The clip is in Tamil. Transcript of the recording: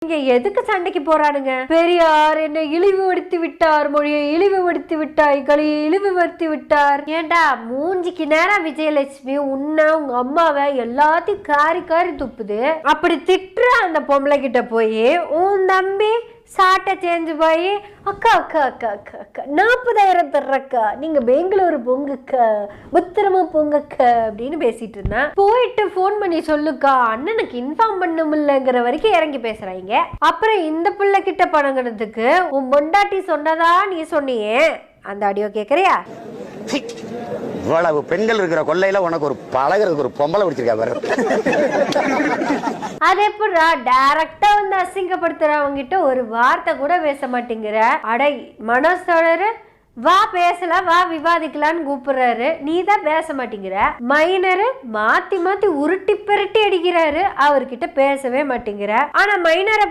இங்க எதுக்கு சண்டைக்கு போறானுங்க? பெரியார் என்ன இழிவுபடுத்தி விட்டார், மொழியை இழிவுபடுத்தி விட்டாய், கலையை இழிவுபடுத்தி விட்டார். ஏண்டா மூஞ்சிக்கு நேரம் விஜயலட்சுமி உன்ன உங்க அம்மாவை எல்லாத்தையும் காரி காரி துப்புது. அப்படி திட்டுற அந்த பொம்பளை கிட்ட போய் உன் தம்பி சாட்டை சேஞ்சு போய் அக்கா அக்கா அக்கா அக்கா அக்கா 40,000 தர்றக்கா, நீங்க பெங்களூரு பொங்குக்கா, புத்திரமா பொங்கக்கா அப்படின்னு பேசிட்டு இருந்தா. போயிட்டு போன் பண்ணி சொல்லுக்கா, அண்ணனுக்கு இன்ஃபார்ம் பண்ண முடியலங்கிற வரைக்கும் இறங்கி பேசுறாங்க. அப்புறம் இந்த பிள்ளை கிட்ட பணங்கிறதுக்கு உன் பொண்டாட்டி சொன்னதா நீ சொன்னியே, அந்த ஆடியோ கேக்குறியா? இவ்வளவு பெண்கள் இருக்கிற கொள்ளையில உனக்கு ஒரு பழகிறதுக்கு ஒரு பொம்பளை பிடிச்சிருக்கா பாரு. அது எப்படா டைரக்டா வந்து அசிங்கப்படுத்துறவங்கிட்ட ஒரு வார்த்தை கூட பேச மாட்டேங்கிற? அடை மனசோட வா பேசலாம், வா விவாதிக்கலான்னு கூப்பிடுறாரு, நீ தான் பேச மாட்டேங்கிற. மைனரு மாத்தி மாத்தி உருட்டி பெருட்டி அடிக்கிறாரு, அவர்கிட்ட பேசவே மாட்டேங்கிற. ஆனா மைனரை